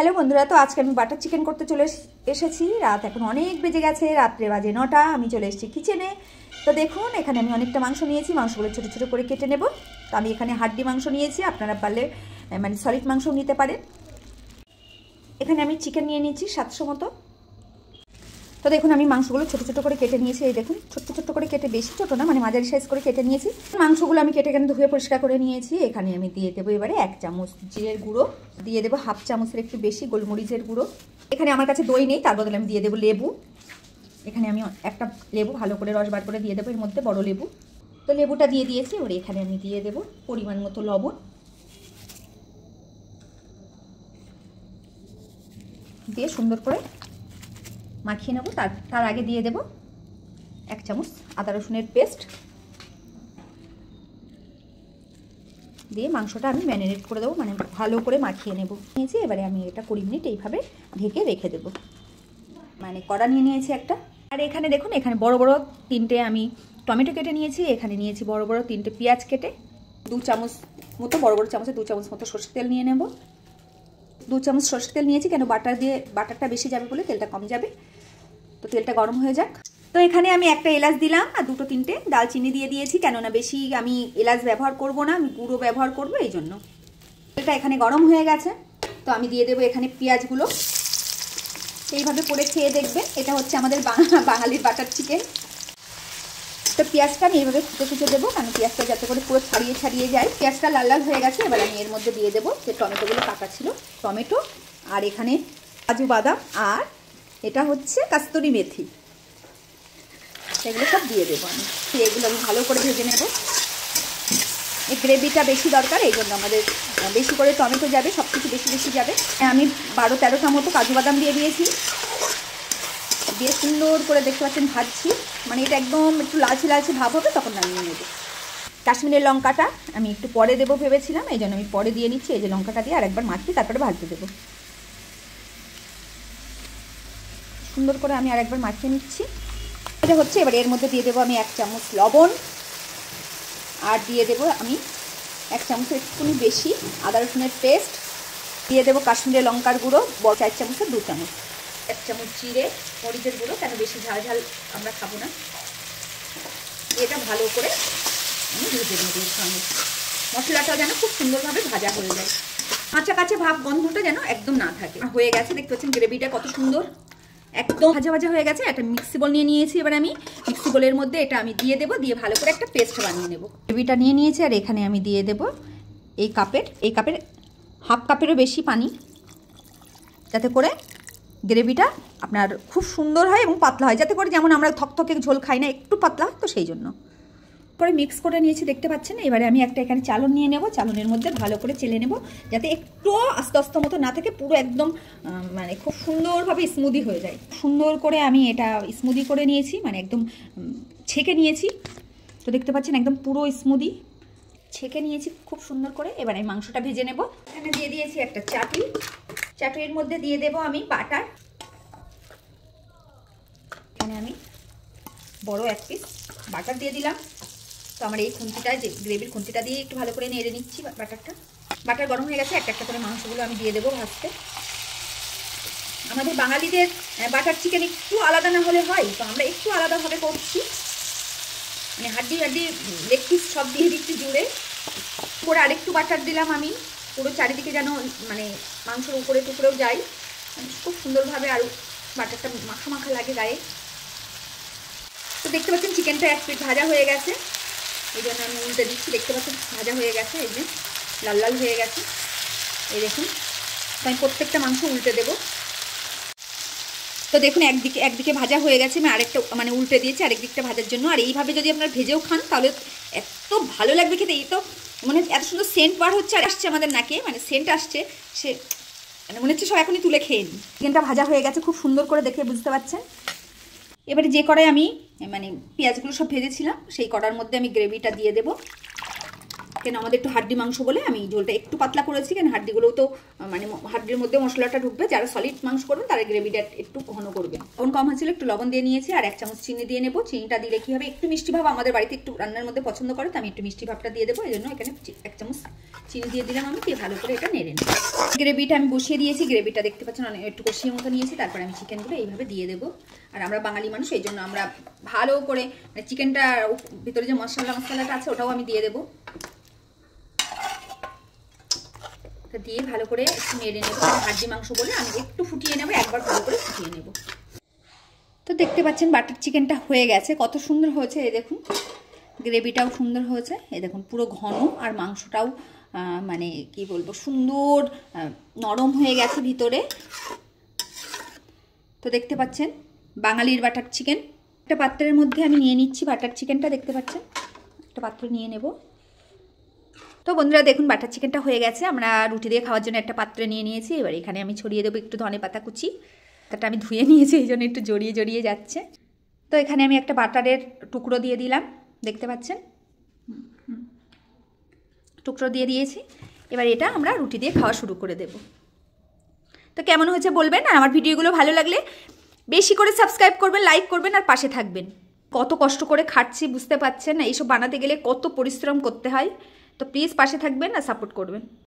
Hello বন্ধুরা, তো আজকে আমি বাটার চিকেন করতে চলে এসেছি। রাত এখন অনেক বেজে গেছে, রাত্রে বাজে 9টা। আমি চলে এসেছি কিচেনে। তো দেখুন, এখানে আমি অনেকটা মাংস নিয়েছি। মাংসগুলো ছোটো ছোটো করে কেটে নেব। তো আমি এখানে হাড্ডি মাংস নিয়েছি, আপনারা পারলে মানে সলিড মাংসও নিতে পারেন। এখানে আমি চিকেন নিয়ে নিয়েছি 700 মতো। তো দেখুন, আমি মাংসগুলো ছোটো ছোটো করে কেটে নিয়েছি। এই দেখুন, ছোট্ট ছোট্ট করে কেটে, বেশি ছোটো না, মানে মাঝারি সাইজ করে কেটে নিয়েছি। মাংসগুলো আমি কেটে ধুয়ে পরিষ্কার করে নিয়েছি। এখানে আমি দিয়ে দেবো এবারে 1 চামচ জিরের গুঁড়ো, দিয়ে দেবো হাফ চামচের একটু বেশি গোলমরিচের গুঁড়ো। এখানে আমার কাছে দই নেই, তার বদলে আমি দিয়ে দেবো লেবু। এখানে আমি একটা লেবু ভালো করে রস বার করে দিয়ে দেবো, এর মধ্যে বড় লেবু। তো লেবুটা দিয়ে দিয়েছি। এবার এখানে আমি দিয়ে দেবো পরিমাণ মতো লবণ, দিয়ে সুন্দর করে মাখিয়ে নেবো। তার আগে দিয়ে দেবো 1 চামচ আদা রসুনের পেস্ট, দিয়ে মাংসটা আমি ম্যারিনেট করে দেবো, মানে ভালো করে মাখিয়ে নেব নিয়েছি। এবারে আমি এটা 20 মিনিট এইভাবে ঢেকে রেখে দেবো। মানে কড়া নিয়ে নিয়েছি একটা। আর এখানে দেখুন, এখানে বড় বড় 3টে আমি টমেটো কেটে নিয়েছি। এখানে নিয়েছি বড় বড় 3টে পেঁয়াজ কেটে। 2 চামচ মতো, বড় বড় চামচে 2 চামচ মতো সরষের তেল নিয়ে নেব। 2 চামচ সরষের তেল নিয়েছি, কেন বাটারটা বেশি যাবে বলে, তেলটা কম যাবে। তো তেলটা গরম হয়ে যাক। তো এখানে আমি একটা এলাচ দিলাম আর 2-3টে দালচিনি দিয়ে দিয়েছি, কেননা বেশি আমি এলাচ ব্যবহার করব না, আমি গুঁড়ো ব্যবহার করব, এই জন্য। তেলটা এখানে গরম হয়ে গেছে। তো আমি দিয়ে দেবো এখানে পেঁয়াজগুলো। এইভাবে করে খেয়ে দেখবেন, এটা হচ্ছে আমাদের বাঙালির বাটার চিকেন। তো পেঁয়াজটা আমি এইভাবে কুচে দেবো, কারণ পেঁয়াজটা যাতে করে পুরো ছাড়িয়ে যায়। পেঁয়াজটা লাল লাল হয়ে গেছে। এবার আমি এর মধ্যে দিয়ে দেবো যে টমেটোগুলো কাটা ছিল, টমেটো, আর এখানে কাজু বাদাম, আর এটা হচ্ছে কাস্তুরি মেথি, সেগুলো সব দিয়ে দেবো আমি। এগুলো আমি ভালো করে ভেজে নেব। এই গ্রেভিটা বেশি দরকার, এই জন্য আমাদের বেশি করে টমেটো যাবে, সব কিছু বেশি বেশি যাবে। আমি 12-13টা মতো কাজু বাদাম দিয়ে দিয়েছি, দিয়ে সুন্দর করে দেখতে পাচ্ছেন ভাজছি। মানে এটা একদম একটু লালচে লালচে ভাব হবে, তখন নামিয়ে নেব। কাশ্মীরের লঙ্কাটা আমি একটু পরে দেবো ভেবেছিলাম, এই জন্য আমি পরে দিয়ে নিচ্ছি। এই যে লঙ্কাটা দিয়ে আরেকবার মাখিয়ে তারপরে ভাজতে দেবো। সুন্দর করে আমি আরেকবার মাখিয়ে নিচ্ছি। এটা হচ্ছে, এবার এর মধ্যে দিয়ে দেবো আমি 1 চামচ লবণ, আর দিয়ে দেবো আমি 1 চামচের একটুখানি বেশি আদা রসুনের পেস্ট, দিয়ে দেবো কাশ্মীরি লঙ্কার গুঁড়ো 4 চামচের 2 চামচ, 1 চামচ জিরে মরিচের গুঁড়ো, কেন বেশি ঝাল ঝাল আমরা খাবো না। এটা ভালো করে আমি ভেজে নেব। এর সঙ্গে মশলাটাও যেন খুব সুন্দরভাবে ভাজা হয়ে যায়, কাঁচা কাঁচা ভাব গন্ধটা যেন একদম না থাকে। হয়ে গেছে, দেখতে পাচ্ছেন গ্রেভিটা কত সুন্দর, একদম ভাজা ভাজা হয়ে গেছে। একটা মিক্সি বোল নিয়ে নিয়েছি। এবার আমি মিক্সি বোলের মধ্যে এটা আমি দিয়ে দেবো, দিয়ে ভালো করে একটা পেস্ট বানিয়ে নেব। গ্রেভিটা নিয়ে নিয়েছি, আর এখানে আমি দিয়ে দেবো এই কাপের হাফ কাপেরও বেশি পানি, যাতে করে গ্রেভিটা আপনার খুব সুন্দর হয় এবং পাতলা হয়, যাতে করে যেমন আমরা থকথকে ঝোল খাই না, একটু পাতলা, তো সেই জন্য করে মিক্স করে নিয়েছি, দেখতে পাচ্ছেন। এবারে আমি একটা এখানে চালন নিয়ে নেব, চালনের মধ্যে ভালো করে চেলে নেব, যাতে একটু আস্তে আস্তে মতো না থাকে, পুরো একদম মানে খুব সুন্দরভাবে স্মুদি হয়ে যায়। সুন্দর করে আমি এটা স্মুদি করে নিয়েছি, মানে একদম ছেঁকে নিয়েছি। তো দেখতে পাচ্ছেন একদম পুরো স্মুদি ছেঁকে নিয়েছি খুব সুন্দর করে। এবার আমি মাংসটা ভেজে নেব। এখানে দিয়ে দিয়েছি একটা চাটুইয়ের মধ্যে দিয়ে দেব আমি বাটার। এখানে আমি বড় 1 পিস বাটার দিয়ে দিলাম। তো আমার এই খুন্তিটা, যে গ্রেভির খুন্তিটা দিয়ে একটু ভালো করে নেড়ে নিচ্ছি বাটারটা। বাটার গরম হয়ে গেছে, একটা একটা করে মাংসগুলো আমি দিয়ে দেবো ভাজতে। আমাদের বাঙালিদের বাটার চিকেন একটু আলাদা না হলে হয়, তো আমরা একটু আলাদাভাবে করছি। মানে হাড্ডি লেগ পিস সব দিয়ে দিচ্ছি জুড়ে। পরে আরেকটু বাটার দিলাম আমি, পুরো চারিদিকে যেন মানে মাংসের উপরে টুকরেও যায়, খুব সুন্দরভাবে আরও বাটারটা মাখা মাখা লাগে গায়ে। তো দেখতে পাচ্ছেন চিকেনটা 1 পিঠ ভাজা হয়ে গেছে, এই জন্য আমি উল্টে দিচ্ছি। দেখতে পাচ্ছেন ভাজা হয়ে গেছে, এই যে লাল লাল হয়ে গেছে, এই দেখুন। তো আমি প্রত্যেকটা মাংস উল্টে দেবো। তো দেখুন একদিকে ভাজা হয়ে গেছে, আমি আরেকটা মানে উল্টে দিয়েছি আরেক দিকটা ভাজার জন্য। আর এইভাবে যদি আপনারা ভেজেও খান, তাহলে এত ভালো লাগবে খেতে। এই তো মানে এত সুন্দর সেন্ট বার হচ্ছে, আর আসছে আমাদের নাকে, মানে সেন্ট আসছে, সে মানে মনে হচ্ছে সব এখনই তুলে খেয়ে নিই। চিকেনটা ভাজা হয়ে গেছে খুব সুন্দর করে, দেখে বুঝতে পারছেন। এবারে যে কড়াই আমি মানে পেঁয়াজগুলো সব ভেজেছিলাম, সেই কড়ার মধ্যে আমি গ্রেভিটা দিয়ে দেবো। কেন আমাদের একটু হাড্ডি মাংস বলে আমি ঝোলটা একটু পাতলা করেছি, কেন হাড্ডিগুলোও তো মানে হাড্ডির মধ্যে মশলাটা ঢুকবে। যারা সলিড মাংস করবেন তারা গ্রেভিটা একটু ঘন করবেন। লবণ কম হয়েছিল, একটু লবণ দিয়ে নিয়েছি, আর 1 চামচ চিনি দিয়ে নেবো। চিনিটা দিলে কি হবে, একটু মিষ্টি ভাব আমাদের বাড়িতে একটু রান্নার মধ্যে পছন্দ করে, তো আমি একটু মিষ্টি ভাবটা দিয়ে দেবো। এই জন্য এখানে 1 চামচ চিনি দিয়ে দিলাম আমি, দিয়ে ভালো করে এটা নেড়ে নেব। গ্রেভিটা আমি বসিয়ে দিয়েছি, গ্রেভিটা দেখতে পাচ্ছেন অনেক একটু কষিয়ে মতো নিয়েছি। তারপরে আমি চিকেনগুলো এইভাবে দিয়ে দেবো। আর আমরা বাঙালি মানুষ, এই জন্য আমরা ভালো করে চিকেনটা ভিতরে যে মশলাটা আছে ওটাও আমি দিয়ে দেবো। দিয়ে ভালো করে একটু নেড়ে নেবো। হাড্ডি মাংস বলে আমি একটু ফুটিয়ে নেবো, একবার ভালো করে ফুটিয়ে নেব। তো দেখতে পাচ্ছেন বাটার চিকেনটা হয়ে গেছে, কত সুন্দর হয়েছে। এই দেখুন গ্রেভিটাও সুন্দর হয়েছে, এই দেখুন পুরো ঘন, আর মাংসটাও মানে কি বলবো সুন্দর নরম হয়ে গেছে ভিতরে। তো দেখতে পাচ্ছেন বাঙালির বাটার চিকেন। একটা পাত্রের মধ্যে আমি নিয়ে নিচ্ছি বাটার চিকেনটা, দেখতে পাচ্ছেন একটা পাত্র নিয়ে নেব। তো বন্ধুরা দেখুন বাটার চিকেনটা হয়ে গেছে, আমরা রুটি দিয়ে খাওয়ার জন্য একটা পাত্রে নিয়ে নিয়েছি। এবার এখানে আমি ছড়িয়ে দেবো একটু ধনেপাতা কুচি। তাটা আমি ধুয়ে নিয়েছি, এই জন্য একটু জড়িয়ে জড়িয়ে যাচ্ছে। তো এখানে আমি একটা বাটারের টুকরো দিয়ে দিলাম, দেখতে পাচ্ছেন টুকরো দিয়ে দিয়েছি। এবার এটা আমরা রুটি দিয়ে খাওয়া শুরু করে দেব। তো কেমন হয়েছে বলবেন, আর আমার ভিডিওগুলো ভালো লাগলে বেশি করে সাবস্ক্রাইব করবেন, লাইক করবেন, আর পাশে থাকবেন। কত কষ্ট করে খাচ্ছি বুঝতে পারছেন না, এইসব বানাতে গেলে কত পরিশ্রম করতে হয়। তো প্লিজ পাশে থাকবেন আর সাপোর্ট করবেন।